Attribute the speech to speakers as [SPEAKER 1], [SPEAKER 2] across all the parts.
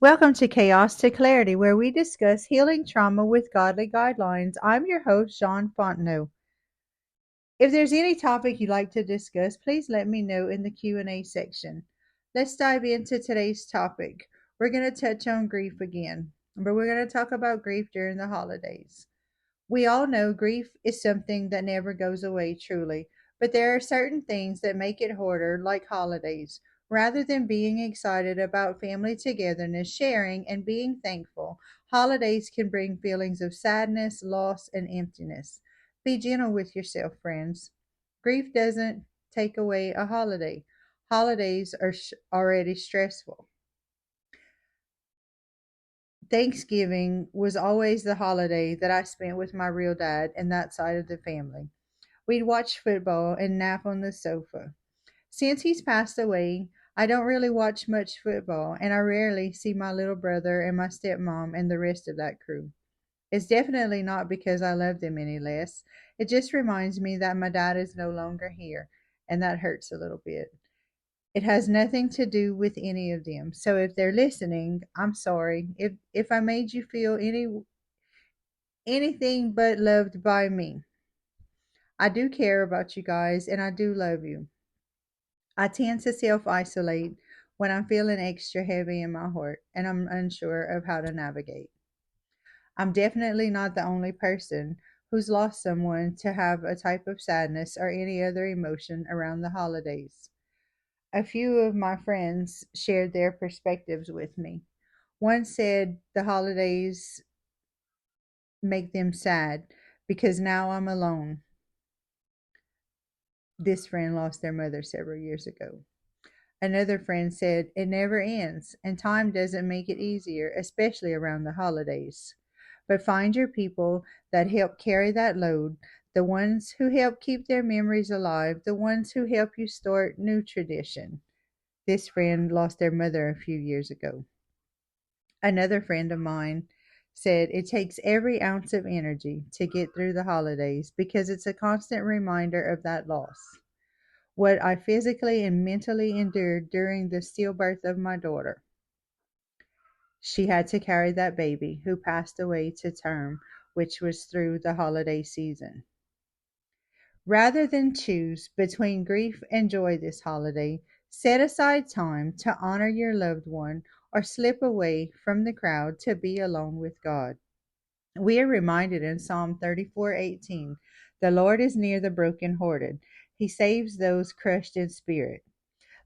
[SPEAKER 1] Welcome to Chaos to Clarity, where we discuss healing trauma with godly guidelines. I'm your host, Jean Fontenot. If there's any topic you'd like to discuss, please let me know in the Q&A section. Let's dive into today's topic. We're going to touch on grief again, but we're going to talk about grief during the holidays. We all know grief is something that never goes away truly, but there are certain things that make it harder, like holidays. Rather than being excited about family togetherness, sharing, and being thankful, holidays can bring feelings of sadness, loss, and emptiness. Be gentle with yourself, friends. Grief doesn't take away a holiday. Holidays are already stressful. Thanksgiving was always the holiday that I spent with my real dad and that side of the family. We'd watch football and nap on the sofa. Since he's passed away, I don't really watch much football, and I rarely see my little brother and my stepmom and the rest of that crew. It's definitely not because I love them any less. It just reminds me that my dad is no longer here, and that hurts a little bit. It has nothing to do with any of them. So if they're listening, I'm sorry. If I made you feel anything but loved by me. I do care about you guys and I do love you. I tend to self isolate when I'm feeling extra heavy in my heart and I'm unsure of how to navigate. I'm definitely not the only person who's lost someone to have a type of sadness or any other emotion around the holidays. A few of my friends shared their perspectives with me. One said the holidays make them sad because now I'm alone. This friend lost their mother several years ago. Another friend said it never ends and time doesn't make it easier, especially around the holidays. But find your people that help carry that load, the ones who help keep their memories alive, the ones who help you start new tradition. This friend lost their mother a few years ago. Another friend of mine said it takes every ounce of energy to get through the holidays because it's a constant reminder of that loss. What I physically and mentally endured during the stillbirth of my daughter. She had to carry that baby who passed away to term, which was through the holiday season. Rather than choose between grief and joy this holiday, set aside time to honor your loved one or slip away from the crowd to be alone with God. We are reminded in Psalm 34:18, the Lord is near the brokenhearted. He saves those crushed in spirit.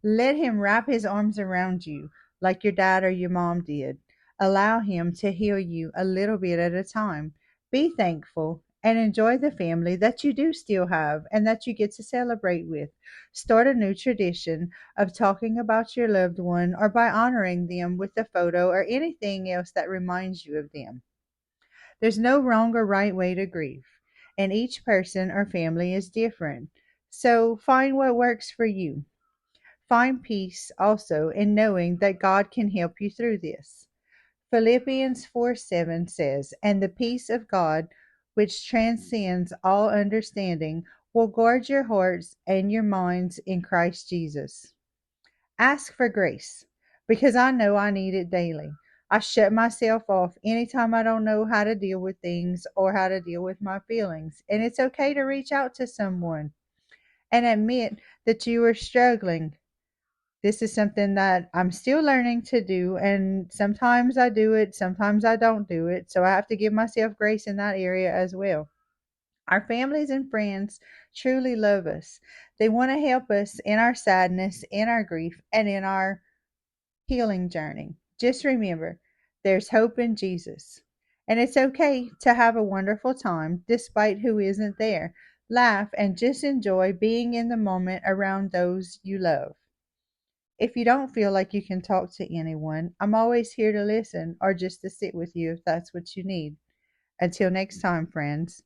[SPEAKER 1] Let him wrap his arms around you like your dad or your mom did. Allow him to heal you a little bit at a time. Be thankful and enjoy the family that you do still have and that you get to celebrate with. Start a new tradition of talking about your loved one or by honoring them with a photo or anything else that reminds you of them. There's no wrong or right way to grieve, and each person or family is different. So find what works for you. Find peace also in knowing that God can help you through this. Philippians 4:7 says, and the peace of God, which transcends all understanding, will guard your hearts and your minds in Christ Jesus. Ask for grace, because I know I need it daily. I shut myself off anytime I don't know how to deal with things or how to deal with my feelings. And it's okay to reach out to someone and admit that you are struggling. This is something that I'm still learning to do, and sometimes I do it, sometimes I don't do it. So I have to give myself grace in that area as well. Our families and friends truly love us. They want to help us in our sadness, in our grief, and in our healing journey. Just remember, there's hope in Jesus. And it's okay to have a wonderful time despite who isn't there. Laugh and just enjoy being in the moment around those you love. If you don't feel like you can talk to anyone, I'm always here to listen or just to sit with you if that's what you need. Until next time, friends.